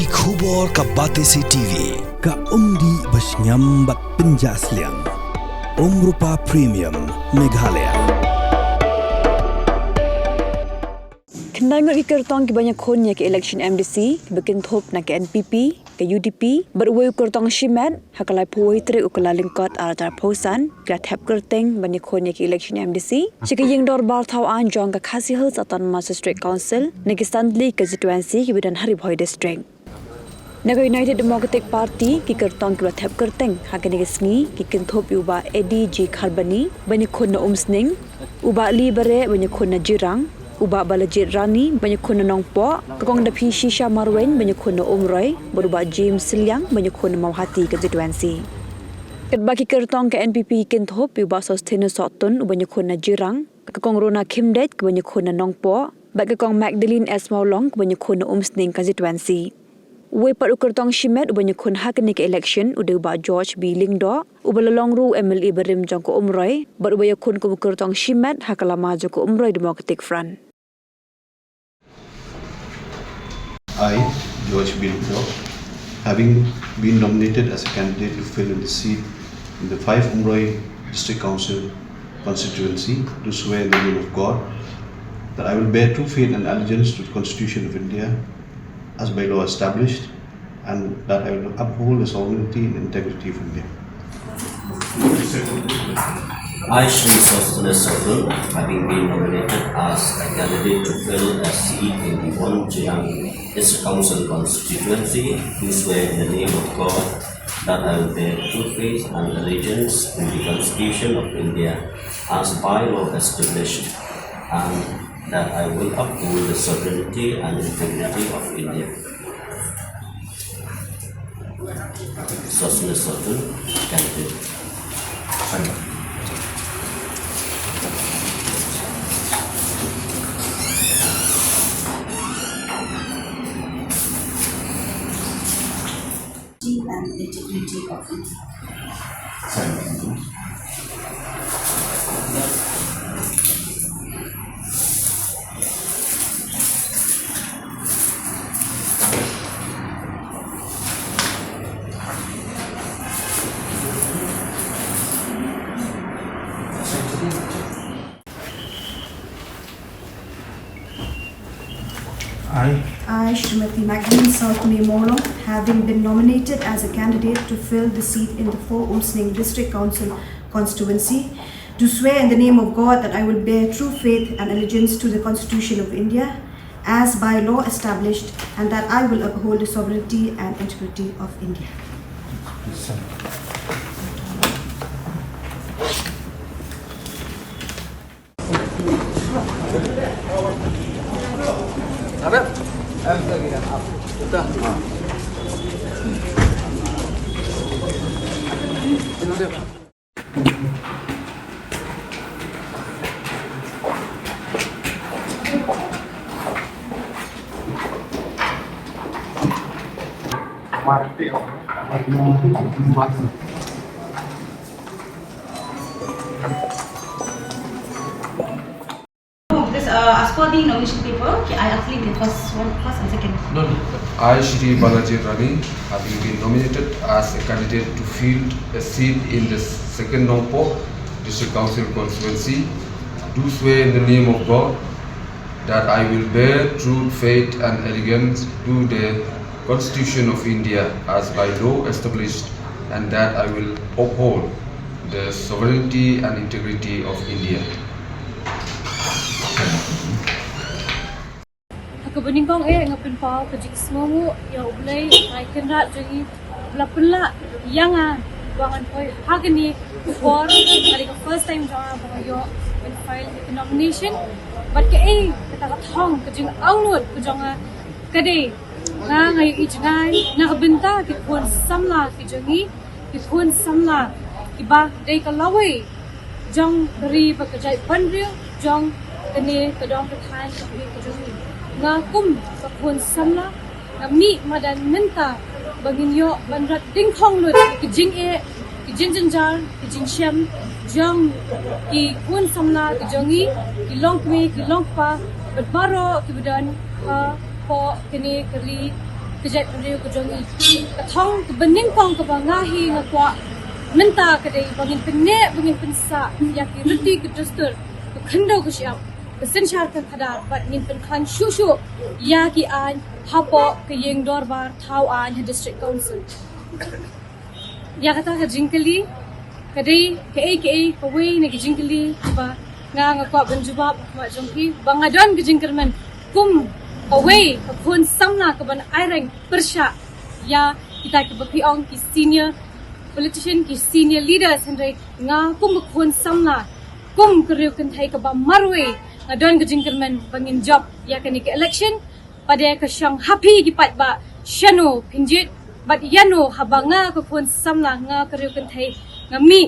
Ki khubor ka Batesi TV. Ka umdi basnyambak penjaslian. Rupa Premium Meghalaya. Kendangan ikertong ke banyak konnya ke election MDC, bikin top na ke NPP, ke UDP, berway kertong shimat, hakalai puai teri ukala lingkot aratar posan, grathap kerteng banyak konnya ke election MDC, jika yang dor bar tau anjong ke Khasi Hills Autonomous District Council, negi Sandli constituency ke bidan Haribhoi District. Naga United Democratic Party ki kertong ki bathap kerteng hakane gesngi ki kinthop uba ADG Kharbani banyak kon na umsning uba libere banyak kon na jirang uba balajit rani banyak kon na nongpo kakong dapi shisha marwen banyak kon na umroy beruba James Silyang banyak kon na mawhati constituency bagi kertong ke NPP kinthop uba sustain sotun banyak kon na jirang kakong Rona Kimdet banyak kon na nongpo bagi kakong Magdalene S Maulong banyak kon na umsning constituency. Wei pat ukertong shimet ubanya kun hakani ke election udah ba George B Lingdo ubalalong ru MLA berim jong ko umroy bar ubaya kun ko ukertong shimet hakala maju ko umroy Democratic Front. I, George B Lingdo, having been nominated as a candidate to fill in the seat in the 5 Umroy District Council constituency, do swear in the name of God that I will bear true faith and allegiance to the Constitution of India as by law established, and that I will uphold the sovereignty and integrity of India. I, Shri Sosthana Sathun, having been nominated as a candidate to fill a seat in the 1 Jirang District Council constituency, do swear in the name of God that I will bear true faith and allegiance to the Constitution of India as by law established, and that I will uphold the sovereignty and integrity of India. Sosthana Sathun, candidate. And integrity of India. I, Srimati Magdalene South Maulong, having been nominated as a candidate to fill the seat in the 4 Umsning District Council constituency, do swear in the name of God that I will bear true faith and allegiance to the Constitution of India as by law established, and that I will uphold the sovereignty and integrity of India. As per the nomination paper, I actually did first and second. No. I, Shri Balaji Rani, having been nominated as a candidate to fill a seat in the 2nd Nongpo District Council constituency, do swear in the name of God that I will bear true faith and allegiance to the Constitution of India as by law established, and that I will uphold the sovereignty and integrity of India. Kebeningkong ngapin pa kejik semua ya ulai ai kenrat jadi belapela yang bangan poi hagni for hari ke first time jang yo when file the nomination but ke kata thong kejing aunut kejang kade ngai ijngai na benta ki kon samla ki jangi ki kon samla ki ba dei ka lawai jang dari ba kejai pandri jang kene kedong ketan ki jangi ngakum sakun samla ngamni madan menta bagin yo bandrat dingkhong lut kijing jinjar kijing syam jang ki kun samla ki jangi ki longkwe ki longpa berbaro ki badan po kini kali kejap Rio kejongi katong kebening kong kebangahi ngakwa minta kedai bangin penek bangin pensa ya kirti kedustur kendo kesyap kesensyar kadar bat ngin penkan shushu ya ki an hapo ke yeng dorbar tau an district council ya kata ke jingkeli kadai ke kawai ne ke jingkeli ba ngakwa benjubab ma jongki bangadon ke jingkerman kum away kapun samna kaban aireng persya ya kita ke bapiong ki senior politician ki senior leaders hendai nga kum kapun samna kum kereu kentai ke ba marwe ngadon ke jingkerman bangin job ya kani ke election pada ke syang happy ki pat ba shano pinjit bat yano habanga kapun samna nga kereu kentai ngami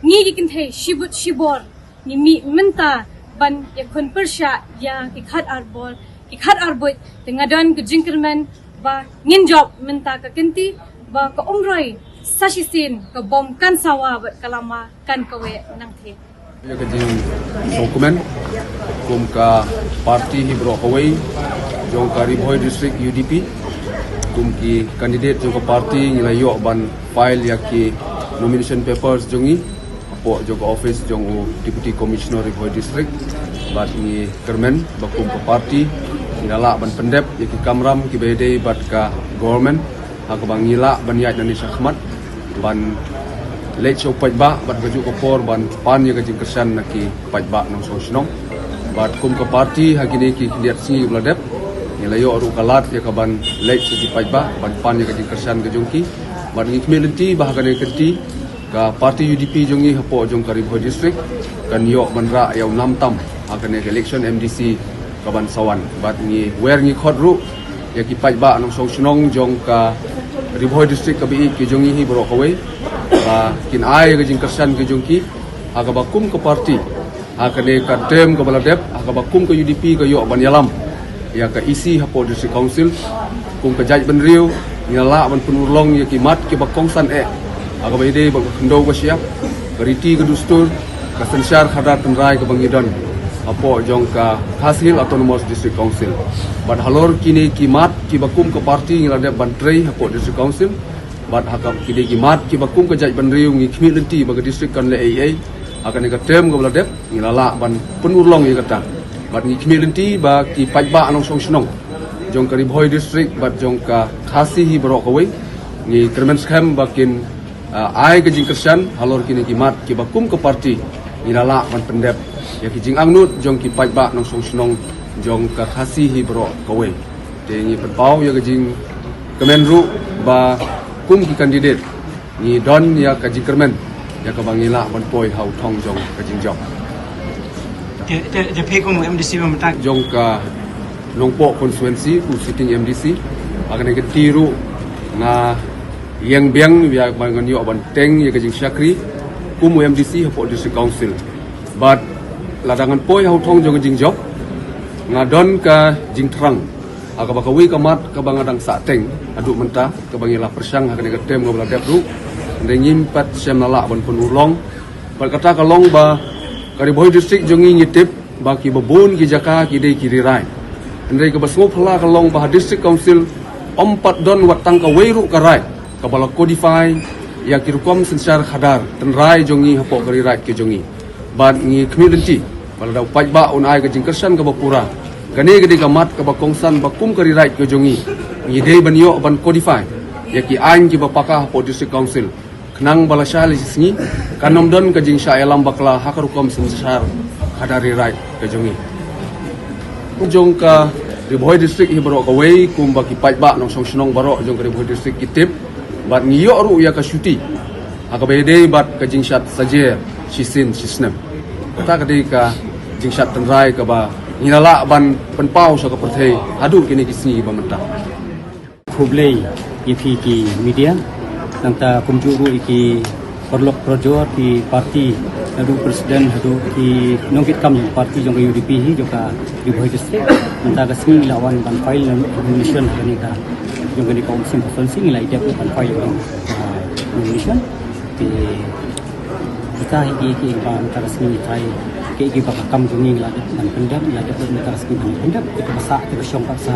ngi ki kentai shibut shibor ni mi menta ban ya kun persya ya ki khat arbol ikat arbut dengan don ke jingkerman ba nginjob minta ke kenti ba ke umroi sasisin ke bom kan sawa bat kalama kan kawe nang the ya ke jing dokumen kum ka parti hibro kawe jong ka Ribhoi district UDP kum ki kandidat jong ka parti ngilayo ban file ya ki nomination papers jongi apo jong office jong deputy commissioner Ribhoi district bat ni kermen bakum ka parti ngala ban pendep ya ki kamram ki bede bat ka government ha ka bangila ban ya Indonesia khmat ban lech so pajba bat baju ko por ban pan ya ka jing kesan na ki pajba nang so snong bat kum ka parti ha kini ki liat singi bladep ngelayo ru kalat ya ka ban lech ki pajba ban pan ya ka jing kesan ka jongki bat ngi kmelenti bah ka ne kenti ka parti UDP jongi hapo jong ka Ribhoi district kan yo manra ya 6 tam ha ka ne election MDC kaban sawan bat ngi wer ngi khot ru ya ki pajba nang song snong jong ka Ribhoi district kabi ki jongi hi bro kawe ba kin ai ga jing kersan ki jongki aga bakum ke parti aga ne ka tem ka baladep aga bakum ke UDP ka yo ban yalam ya ka isi hapo district council kum ka jaj ban riu nyala ban penulong ya ki mat ki bakong san aga bede ba kendo ka siap beriti ke dustur ka sensyar khadar tenrai ka bangidon apo jong ka hasil autonomous district council bat halor kini kimat ki bakum ke parti ngilade bantrei apo district council bat hakap kini kimat ki bakum ke jaj banriu ngi khmilenti bag district kan le AA akan ka tem go bladep ngilala ban penurlong ya kata bat ngi khmilenti ba ki pajba anong song snong jong ka Ribhoi district bat jong ka khasi hi bro kawe ngi kermen scam bakin ai ke jingkersan halor kini kimat ki bakum ke parti ngilala ban pendep ya ki jing angnut jong ki pajba nang song snong jong ka khasi hi bro kawe te ngi penpau ya jing kemenru ba kum ki kandidat ni don ya ka jingkermen ya ka bangila ban poi hau thong jong ka jing job te pe ko MDC memtak jong ka longpo constituency ku sitting MDC akan ke tiru na yang biang ya bangan yo ban teng ya ka jing syakri kum MDC hapo district council but ladangan poi hau thong jong jing job ngadon ka jing terang aga bakawi kamat ka bangadang sa teng adu menta ka bangila persang ha ka tem go bladep ru ndengim pat semnala ban penulong berkata kalong ba ka Ribhoi district jongi ngitip ba ki babun ki jaka ki dei kiri rai ndai ka basngo phala kalong ba district council ompat don watang ka weiru ka rai ka bala codify ya kirukom sensyar khadar tenrai jongi hapo kari rai ki jongi ban ngi community bala da pajba un ai ka jingkersan ka bapura gane gede kamat ka bakongsan bakum kari right ke jongi ngi dei ban yo ban codify ya ki ain ki bapaka hapo district council knang bala syali singi kanom don ka jing sya elam bakla hakarukom sensar hadari right ke jongi jong ka Ribhoi district hi baro ka wei kum baki pajba nong song snong baro jong ka Ribhoi district kitip bat ngi yo ru ya ka syuti akabede bat ka jing syat saje sisin sisnem kata kadai ka jing syat tenrai ka ba inala ban penpau sa ka perthei adu kini kisni ba menta problai ipi ki media nanta kumjuru iki perlok projo di parti adu presiden adu ki nongkit kam parti jong UDP hi joka Ribhoi district nanta kasmi lawan ban file nomination ni ka jong ni council conference ni lai dia ban file nomination di kita iki ban kasmi thai ke bakam jungi la ban pendam la de ban kasmi ban pendam kita masak kita syong paksa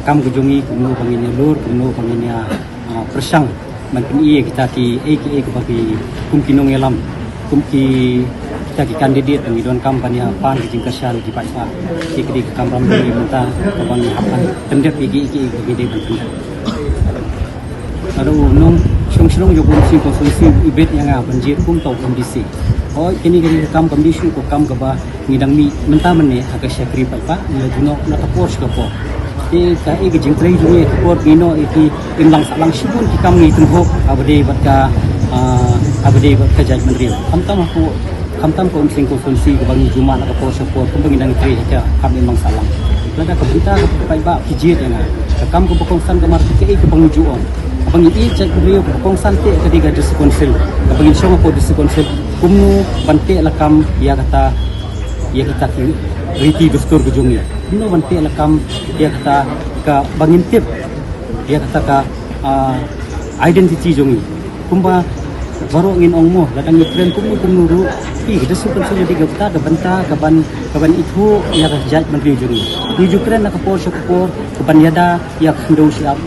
kam kejungi kumno panginya lur kumno panginya persang mantin iya kita ki ke bagi kumkinong elam kumki kita ki kandidat pengidon kampanye pan ki jingkasal ki paisa ki ke kamram di menta kabangi hapan tendep iki bagi de banten aru nong sung yo bun si konsulsi ibet yang banjir kum tau kondisi oh ini kam kondisi ko kam ka ba ngidang mi menta mene aga syakri pa ni juno na tapos ka po ka jing trai dunia ko bino iki imlang salang sibun ki kam ni tunhok abade batka jaj menteri kamtam ko umsing konsulsi ko bangi juma na ko support ko bangi nang trai ka kam imlang salang lada ka berita ko pa ba kijit nga kam ko pokongsan ka marti ke pangujuon bangi jaj beliau pokongsan te ka diga dis konsil ka bangi syong ko dis konsil kumno bante lakam ya kata kita ki riti dustur kejungi no bante lakam ya kata ka bangintip ya kata ka identity jungi kumba baru ngin ongmo ladang ikren kumno ru pi desu kan sudah diga kata ka ban itu ya ka jaj menteri jungi ni jukren na ka por syakor ka ban yada ya ndo siap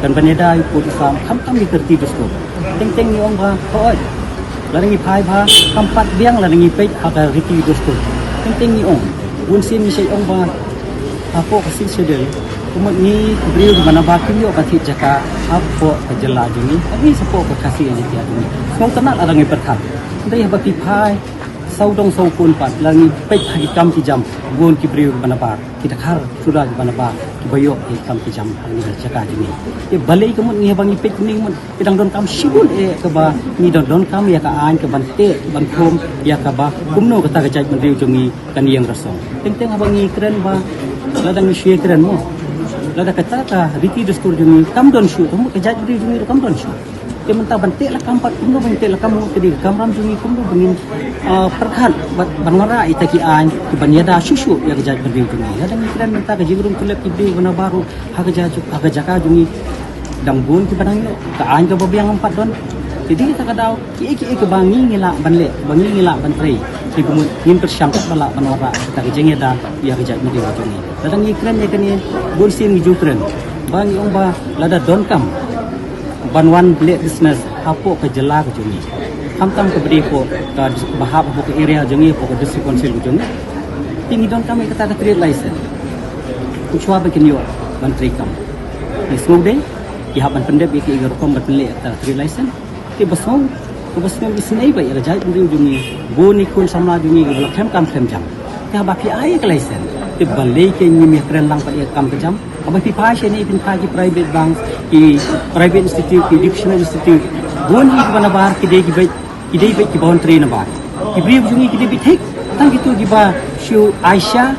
dan ban yada ipo isam kam dikerti dustur teng ni ong ba oi ladang ipai ba kampat biang ladang ipai aga riti dustur teng ni ong unsin ni ong ba apo kasih sedel kumat ni beliau di mana bakin yo kasih jaka apo kejela juni ini sepo kasih aja dia juni semua kenal ada ngi perkat dari baki pai saudong saupun pat langi pek hagi kam ki jam gon ki beliau di mana bar kita khar sudah di mana bar ki bayo ki kam ki jam ni jaka juni ye balai kemut ni bangi pek ni mun kedang don kam sibun ke ba ni don kam ya ka an ke bante ban khom ya ka ba kumno kata kajai beliau juni kan yang rasong teng abangi keren ba ladang ni share keren mo lada kata riti dustur jungi kam don shu kamu kejat diri jungi kam don shu ke mentah bantek lah kampat kumno bantek lah kamu kedi kamram jungi kumno bengin perkhan banwara itaki an ki banyada shushu ya kejat diri jungi lada ngiran mentah ke jigrum kelep ibdi bana baru haga jaka jungi dangbun ki banang ka an ka babiang empat don jadi kita kadau ki ke bangi ngila bantre ki kumut ngin persyangkat bala banwara kita ke jengeda ya kejat diri jungi ladang ikran ya kan bonsin ngijukran bangi omba lada don kam banwan blek business apo ke jela ke jungi kamtam ke beri ko ka bahap ko ke area jungi ko ke district council jungi tingi don kami kata trade license kuchwa bekin yo menteri kam ni smude ki haban pendep ki igar kom betle ta trade license ki basong ko basong isnei ba ya jai jungi boni kun sama jungi ke kam jam ka ba pi ai ke license ke balai ke ni mihran lang pada kam kejam apa pi pasien ni pin paji private bank ki private institute ki dictionary institute bon ni ke mana bar ki dei ki bon train bar ki brief jungi ki dei thik tang gitu ki ba shu Aisyah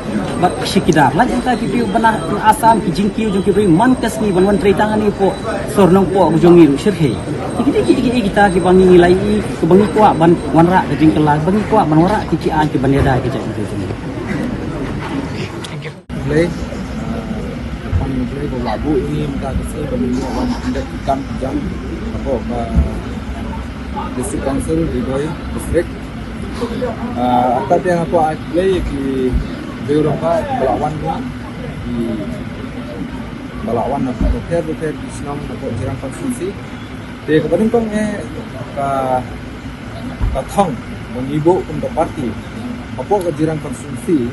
ba shikidar la jenta ki brief bana asam ki jingki jo ki brief mankas ni ban train tangan ni po sornong po jungi ru shirhe ki kita ki bangi nilai ki bangi kwa ban wanra ke jingkela bangi kwa ban wara ki an ki banyada ki jai jungi play của labu ini minta kasih pemilu orang anda kam jam apa district council di Doi district apa dia aku play di Beurapa Balawan di Balawan apa hotel di Senang apa Jirang konstitusi di kemudian kong ka thong mengibu untuk parti apa ke Jirang konstitusi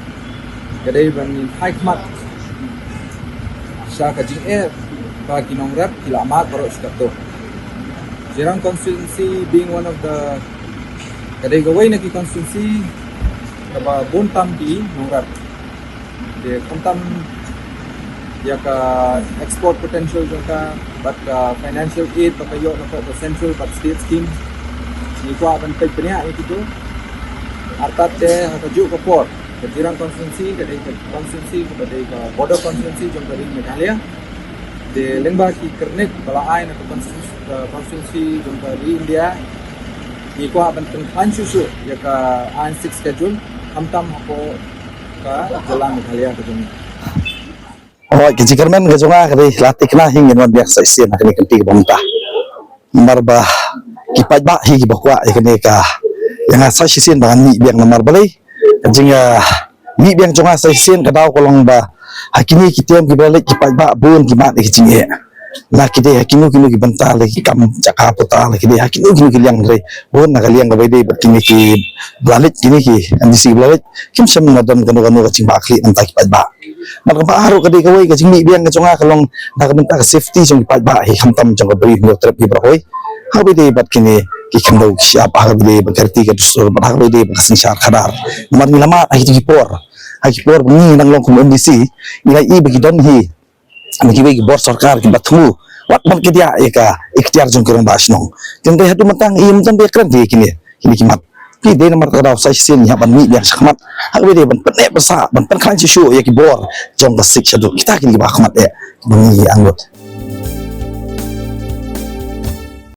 kadai bani hikmat sya kajing bagi nongrat kilamat baru sekato Jirang constituency being one of the kadai gawai na ki constituency kaba bontam di nongrat de kontam ya ka export potential jaka but financial aid pakayo na ko central but state scheme ni ko aban pay penya itu artat de haju ko port Jirang constituency kadai constituency kadai border constituency jom dari Meghalaya de lengba ki kernek balai na constituency jom dari India ni ko aban tengkan susu ya ka an 6 schedule hamtam ko ka jalan Meghalaya ke jom Alright, kejikermen kejonga kadai latik na hingin wan biak saisi na kini kenti bomta marba kipat ba higi bakwa ikani ka yang asal sisin bahan ni biak namar balai jingga mi biang jonga sa sin kadau kolong ba hakini kitiam kibalik kipaiba bun kimat kicinge la kide hakinu kinu kibanta lagi kam caka pota lagi kide hakinu kinu kiliang re bun nakaliang gabai de berkini ki balik kini ki andisi balik kim sem ngadon kanu kacing bakli anta kipaiba man ka haru kade kawai kacing mi biang kacunga kalong nakabenta ka safety jong kipaiba hi hamtam jong beri no trap ibrahoi habi de berkini ki kandau siapa habi de berkerti ka dusur habi de berkasing syar khadar man lama hi tipor Hakipor ni nang long kum MDC nilai I bagi don hi bagi bagi bor sarkar ki batmu wat man ki dia eka ikhtiar jong kerong basnong tende hatu mentang I mentan be kran di kini kimat pi de nomor kada sai sin ya ban mi biar sakmat hak be de ban pene besa ban pen kan sisu ya ki bor jong basik syadu kita kini ba khmat e bunyi anggot